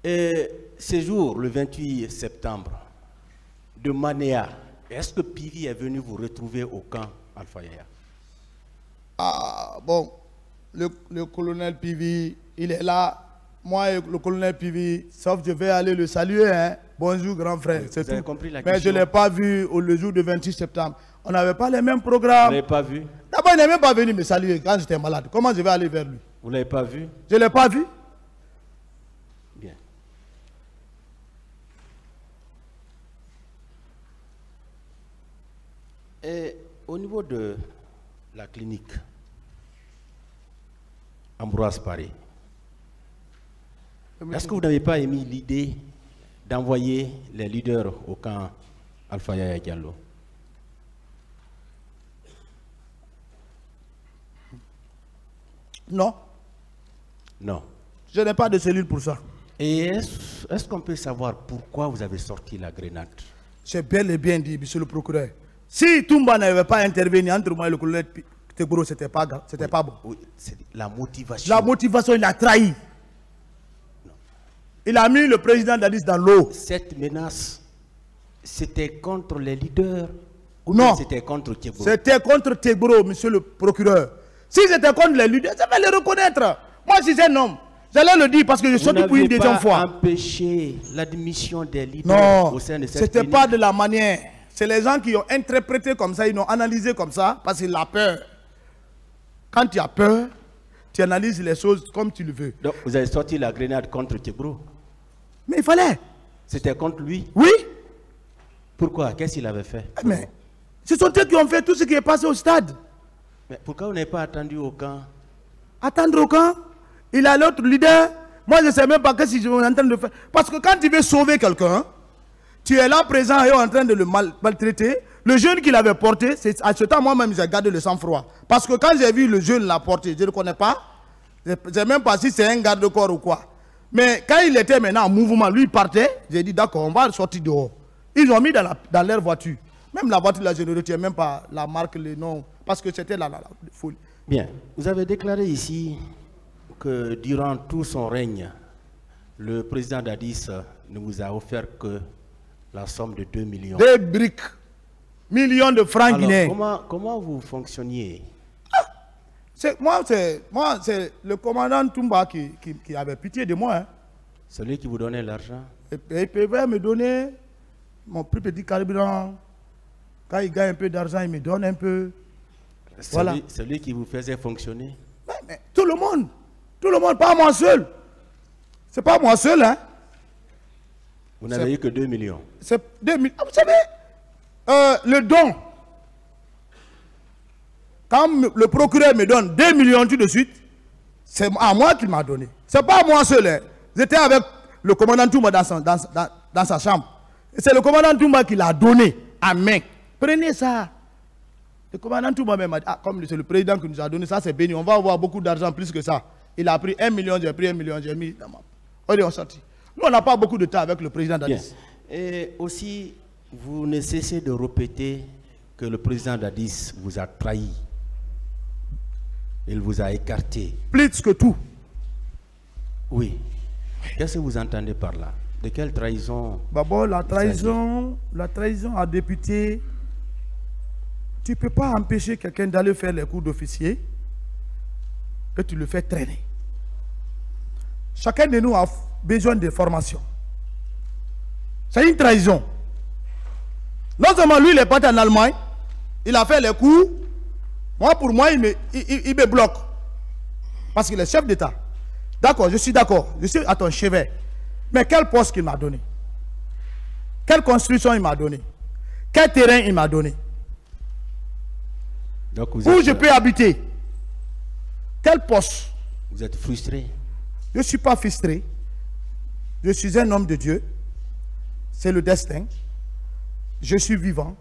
Et ce jour, le 28 septembre, de Manéa, est-ce que Pivi est venu vous retrouver au camp Alpha Yaya? Ah, bon, le colonel Pivi, il est là. Moi et le colonel Pivi, sauf je vais aller le saluer. Hein. Bonjour, grand frère. Vous avez compris la Mais question? je ne l'ai pas vu le jour du 28 septembre. On n'avait pas les mêmes programmes. Vous ne l'avez pas vu? D'abord, il n'est même pas venu me saluer quand j'étais malade. Comment je vais aller vers lui? Vous ne l'avez pas vu? Je ne l'ai pas vu. Bien. Et au niveau de la clinique Ambroise Paré, est-ce que vous n'avez pas émis l'idée d'envoyer les leaders au camp Alpha Yaya Diallo? Non. Non. Je n'ai pas de cellule pour ça. Et est-ce qu'on peut savoir pourquoi vous avez sorti la grenade? C'est bel et bien dit, monsieur le procureur. Si Toumba n'avait pas intervenu entre moi et le colonel Tegboro, ce n'était pas bon. Oui, c'est la motivation. La motivation, il a trahi. Non. Il a mis le président Dadis dans l'eau. Cette menace, c'était contre les leaders ou non, c'était contre Tegboro? C'était contre Tegboro, monsieur le procureur. Si c'était contre les leaders, je vais les reconnaître. Moi, si c'est un homme, j'allais le dire parce que je suis pour une deuxième fois. Vous n'avez pas empêché l'admission des leaders au sein de cette c'était clinique? pas de la manière. C'est les gens qui ont interprété comme ça, ils ont analysé comme ça, parce qu'il a peur. Quand tu as peur, tu analyses les choses comme tu le veux. Donc, vous avez sorti la grenade contre Tegboro? Mais il fallait. C'était contre lui? Oui. Pourquoi? Qu'est-ce qu'il avait fait? Mais ce sont eux qui ont fait tout ce qui est passé au stade. Mais pourquoi vous n'avez pas attendu au camp? Attendre au camp? Il a l'autre leader. Moi, je ne sais même pas ce qu'ils sont en train de faire. Parce que quand tu veux sauver quelqu'un, tu es là présent et en train de le maltraiter. Le jeune qu'il avait porté, à ce temps, moi-même, j'ai gardé le sang-froid. Parce que quand j'ai vu le jeune l'a porté, je ne le connais pas. Je ne sais même pas si c'est un garde-corps ou quoi. Mais quand il était maintenant en mouvement, lui, il partait. J'ai dit, d'accord, on va sortir dehors. Ils ont mis dans leur voiture. Même la voiture, là, je ne retiens même pas la marque, le nom. Parce que c'était la folie. Bien. Vous avez déclaré ici que durant tout son règne, le président Dadis ne vous a offert que la somme de 2 millions. 2 briques. Millions de francs guinéens. Comment vous fonctionniez? Moi, c'est le commandant Toumba qui avait pitié de moi. Hein. Celui qui vous donnait l'argent? Il pouvait me donner mon plus petit carburant. Quand il gagne un peu d'argent, il me donne un peu. Voilà. Celui qui vous faisait fonctionner? Mais tout le monde, pas moi seul. C'est pas moi seul, hein. Vous n'avez eu que 2 millions. C'est 2 millions. Vous savez, le don. Quand le procureur me donne 2 millions tout de suite, c'est à moi qu'il m'a donné. C'est pas moi seul. Hein. J'étais avec le commandant Toumba dans sa chambre. C'est le commandant Toumba qui l'a donné à main. Prenez ça. Le commandant Toumba m'a dit, ah, comme c'est le président qui nous a donné ça, c'est béni. On va avoir beaucoup d'argent plus que ça. Il a pris 1 million, j'ai pris 1 million, j'ai mis dans ma... On est sorti. Nous, on n'a pas beaucoup de temps avec le président Dadis. Et aussi, vous ne cessez de répéter que le président Dadis vous a trahi. Il vous a écarté. Plus que tout. Oui. Qu'est-ce que vous entendez par là? De quelle trahison? D'abord, la trahison à député. Tu ne peux pas empêcher quelqu'un d'aller faire les cours d'officier et tu le fais traîner. Chacun de nous a besoin de formation. C'est une trahison. Non seulement lui, il est parti en Allemagne, il a fait les cours. Moi, pour moi, il me bloque. Parce qu'il est chef d'État. D'accord, je suis d'accord. Je suis à ton chevet. Mais quel poste qu'il m'a donné? Quelle construction il m'a donné? Quel terrain il m'a donné? Donc où je peux habiter? Quel poste? Vous êtes frustré? Je ne suis pas frustré. Je suis un homme de Dieu. C'est le destin. Je suis vivant.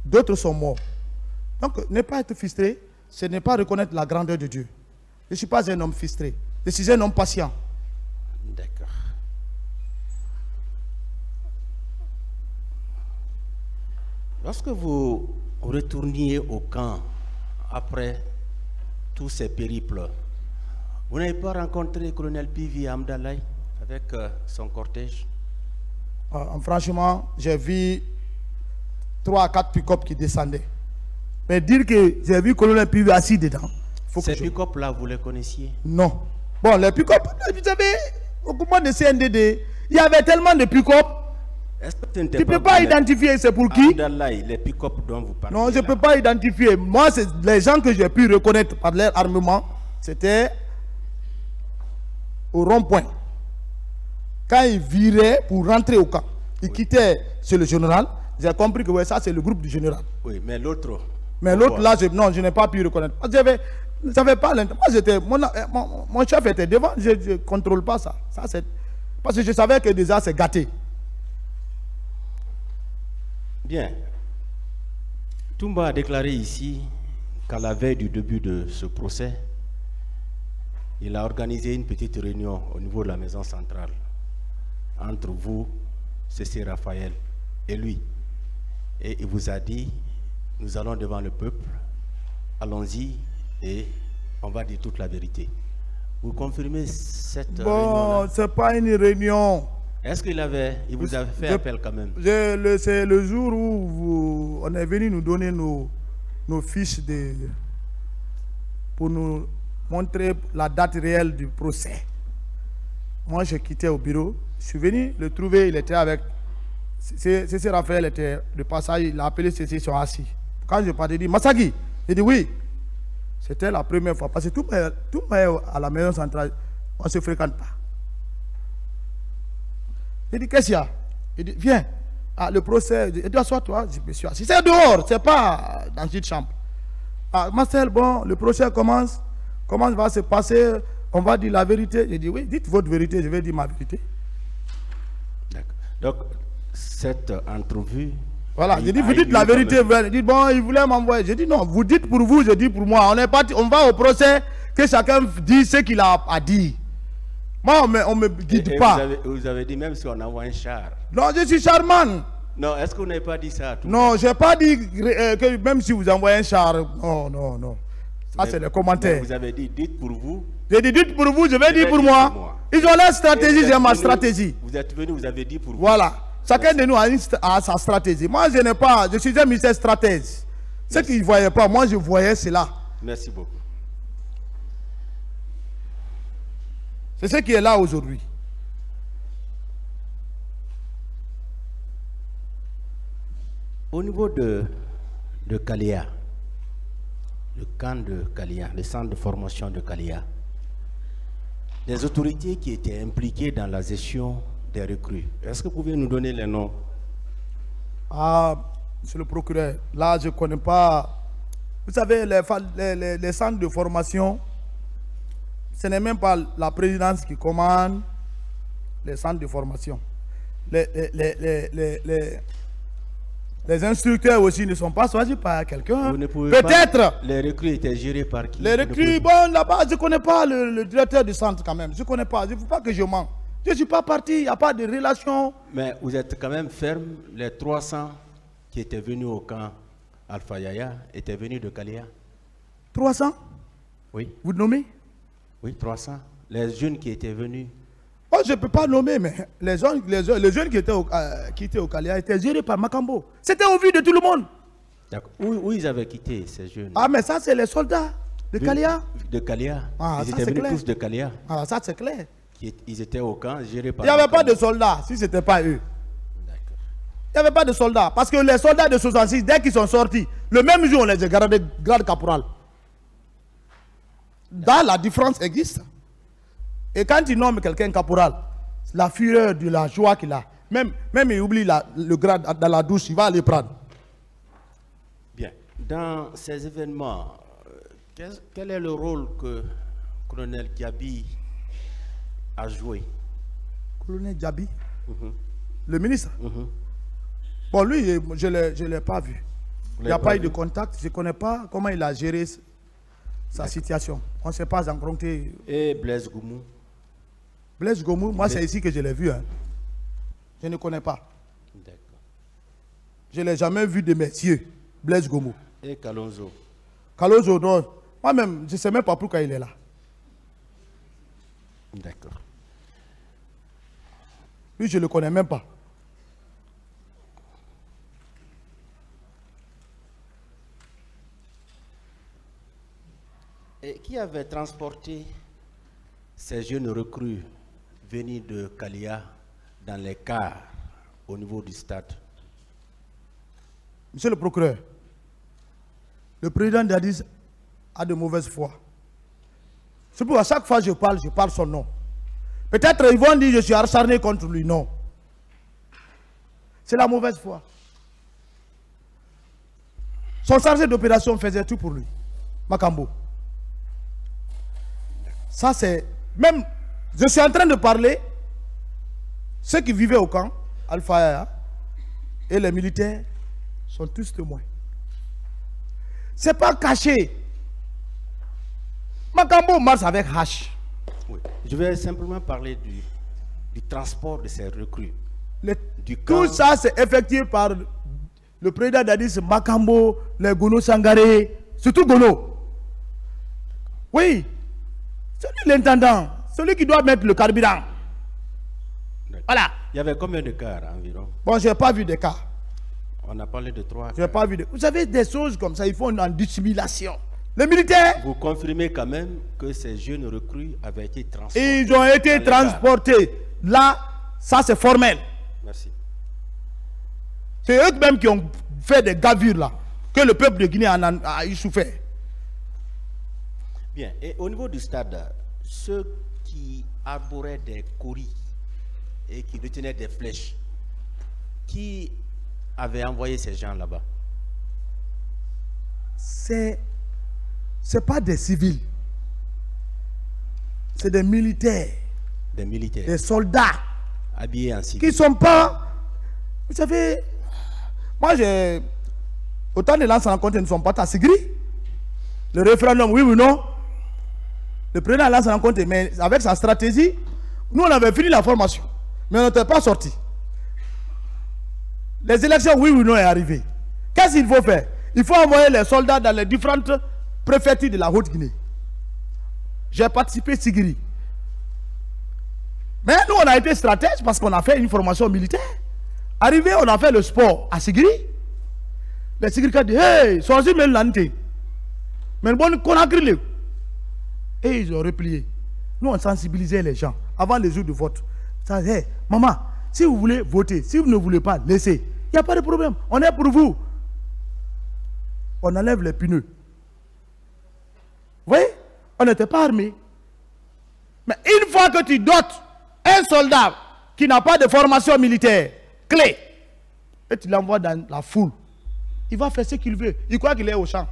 D'autres sont morts. Donc, ne pas être frustré, ce n'est pas reconnaître la grandeur de Dieu. Je ne suis pas un homme frustré. Je suis un homme patient. D'accord. Lorsque vous retourniez au camp après tous ces périples, vous n'avez pas rencontré le colonel Pivi à Amdalaï, avec son cortège? Franchement, j'ai vu 3 à 4 pick-up qui descendaient. Mais dire que j'ai vu colonel Pivi assis dedans. Ces pick-up là, vous les connaissiez? Non. Bon, les pick-up, vous savez, au moment de CNDD, il y avait tellement de pick-up. Tu ne peux pas identifier c'est pour qui? Les pick-up dont vous parlez. Non, je ne peux pas identifier. Moi, c'est les gens que j'ai pu reconnaître par leur armement, c'était au rond-point. Quand ils viraient pour rentrer au camp, ils quittaient chez le général. J'ai compris que ouais, ça, c'est le groupe du général. Oui, mais l'autre. Mais l'autre, là, je n'ai pas pu reconnaître. J'avais pas mon chef était devant, je ne contrôle pas ça. Parce que je savais que déjà, c'est gâté. Bien. Toumba a déclaré ici qu'à la veille du début de ce procès, il a organisé une petite réunion au niveau de la maison centrale entre vous, C.C. Raphaël, et lui. Et il vous a dit, nous allons devant le peuple, allons-y et on va dire toute la vérité. Vous confirmez cette réunion-là? Bon, ce n'est pas une réunion. Est-ce qu'il vous avait fait appel quand même? C'est le jour où on est venu nous donner nos fiches pour nous montrer la date réelle du procès. Moi, j'ai quitté au bureau. Je suis venu le trouver, il était avec... C.C. Raphaël était de passage, il a appelé C.C. sur assis. Quand je partais, il dit, Masagi, il dit oui. C'était la première fois. Parce que tout le monde à la maison centrale, on ne se fréquente pas. Il dit, qu'est-ce qu'il y a? Il dit, viens. Ah, le procès, il dit, assois-toi. Je me suis assis. C'est dehors, c'est pas dans une chambre. Ah, Marcel, bon, le procès commence. Comment va se passer? On va dire la vérité. J'ai dit, oui, dites votre vérité, je vais dire ma vérité. D'accord. Donc, cette entrevue... Voilà, j'ai dit, vous dites la vérité. Il dit, bon, il voulait m'envoyer. J'ai dit, non, vous dites pour vous, je dis pour moi. On est parti, on va au procès, que chacun dit ce qu'il a à dire. Moi, on ne me guide pas. Vous avez dit, même si on envoie un char. Non, je suis charmant. Non, est-ce que vous n'avez pas dit ça à tout? Non, je n'ai pas dit que même si vous envoyez un char. Non, non, non. Ça, c'est les commentaires. Vous avez dit, dites pour vous. J'ai dit, dites pour vous, je vais dire pour moi. Ils ont leur stratégie, j'ai ma stratégie. Vous êtes venu, vous avez dit pour vous. Voilà. Chacun de nous a sa stratégie. Moi, je n'ai pas. Je suis un ministère stratège. Ce qu'ils ne voyaient pas, moi, je voyais cela. Merci beaucoup. C'est ce qui est là aujourd'hui. Au niveau de Kalia, le camp de Kalia, le centre de formation de Kalia, les autorités qui étaient impliquées dans la gestion des recrues, est-ce que vous pouvez nous donner les noms? Ah, monsieur le procureur, là je ne connais pas. Vous savez, les centres de formation, ce n'est même pas la présidence qui commande les centres de formation. Les instructeurs aussi ne sont pas choisis par quelqu'un. Peut-être. Les recrues étaient gérées par qui? Les recrues, bon, là-bas, je ne connais pas le directeur du centre quand même. Je ne connais pas. Il ne faut pas que je mens. Je ne suis pas parti, il n'y a pas de relation. Mais vous êtes quand même ferme. Les 300 qui étaient venus au camp Alpha Yaya étaient venus de Kalia. 300? Oui. Vous nommez? Oui, 300. Les jeunes qui étaient venus. Oh, je ne peux pas nommer, mais les jeunes qui étaient au Kalia étaient gérés par Makambo. C'était au vu de tout le monde. D'accord. Où ils avaient quitté ces jeunes? Ah, mais ça, c'est les soldats de Kalia. De Kalia. Ah, ils étaient venus tous de Kalia. Ah, ça, c'est clair. Ils étaient au camp gérés par... Il n'y avait pas de soldats, si ce n'était pas eux. D'accord. Il n'y avait pas de soldats. Parce que les soldats de 66, dès qu'ils sont sortis, le même jour, on les a gardés grade caporal. Là, la différence existe. Et quand il nomme quelqu'un caporal, la fureur de la joie qu'il a, même il oublie le grade dans la douche, il va aller prendre. Bien. Dans ces événements, quel est le rôle que colonel Diaby a joué? Colonel Diaby, le ministre. Bon, lui, je ne l'ai pas vu. Il n'y a pas eu de contact. Je ne connais pas comment il a géré sa situation. On ne s'est pas rencontré. Et Blaise Goumou? Blaise Goumou, moi, c'est ici que je l'ai vu. Hein. Je ne connais pas. D'accord. Je ne l'ai jamais vu de mes yeux, Blaise Goumou. Et Kalonzo? Kalonzo, non. Moi-même, je ne sais même pas pourquoi il est là. D'accord. Lui, je ne le connais même pas. Et qui avait transporté ces jeunes recrues venus de Kalia dans les cars au niveau du stade? Monsieur le procureur, le président d'Addis a de mauvaise foi. C'est pourquoi à chaque fois que je parle son nom. Peut-être ils vont dire que je suis acharné contre lui. Non. C'est la mauvaise foi. Son chargé d'opération faisait tout pour lui. Makambo. Ça c'est... Même, je suis en train de parler, ceux qui vivaient au camp, Alpha et les militaires, sont tous témoins. C'est pas caché. Makambo marche avec H. Oui. Je vais simplement parler du transport de ces recrues. Tout ça, c'est effectué par le président d'Addis, Makambo, les Gono Sangaré, surtout Gono. Oui. C'est l'intendant, celui qui doit mettre le carburant. Voilà. Il y avait combien de cars environ? Bon, je n'ai pas vu de cas. On a parlé de 3 Je n'ai pas vu de... Vous savez, des choses comme ça, il faut une dissimulation. Les militaires... Vous confirmez quand même que ces jeunes recrues avaient été transportés? Ils ont été transportés. Là, ça c'est formel. Merci. C'est eux-mêmes qui ont fait des gavures là, que le peuple de Guinée a souffert. Bien. Et au niveau du stade, ceux qui arboraient des coris et qui détenaient des flèches, qui avait envoyé ces gens là-bas? C'est pas des civils. C'est des militaires. Des militaires. Des soldats. Habillés en civil. Qui ne sont pas... Vous savez, moi j'ai... Autant de lances rencontrées ne sont pas à Sigri. Le référendum, oui ou non. Le président lance rencontré, mais avec sa stratégie, nous on avait fini la formation. Mais on n'était pas sorti. Les élections, oui ou non, est arrivé. Qu'est-ce qu'il faut faire? Il faut envoyer les soldats dans les différentes préfectures de la Haute-Guinée. J'ai participé à Sigiri. Mais nous, on a été stratège parce qu'on a fait une formation militaire. Arrivé, on a fait le sport à Sigiri. Les Sigiri ont dit, hey, sois-y, mais l'anté. Mais bon, qu'on a grillé. Et ils ont replié. Nous, on sensibilisait les gens avant les jours de vote. Ça dit, hey, maman, si vous voulez voter, si vous ne voulez pas, laissez. Il n'y a pas de problème. On est pour vous. On enlève les pneus. Vous voyez? On n'était pas armés. Mais une fois que tu dotes un soldat qui n'a pas de formation militaire, clé, et tu l'envoies dans la foule, il va faire ce qu'il veut. Il croit qu'il est au champ.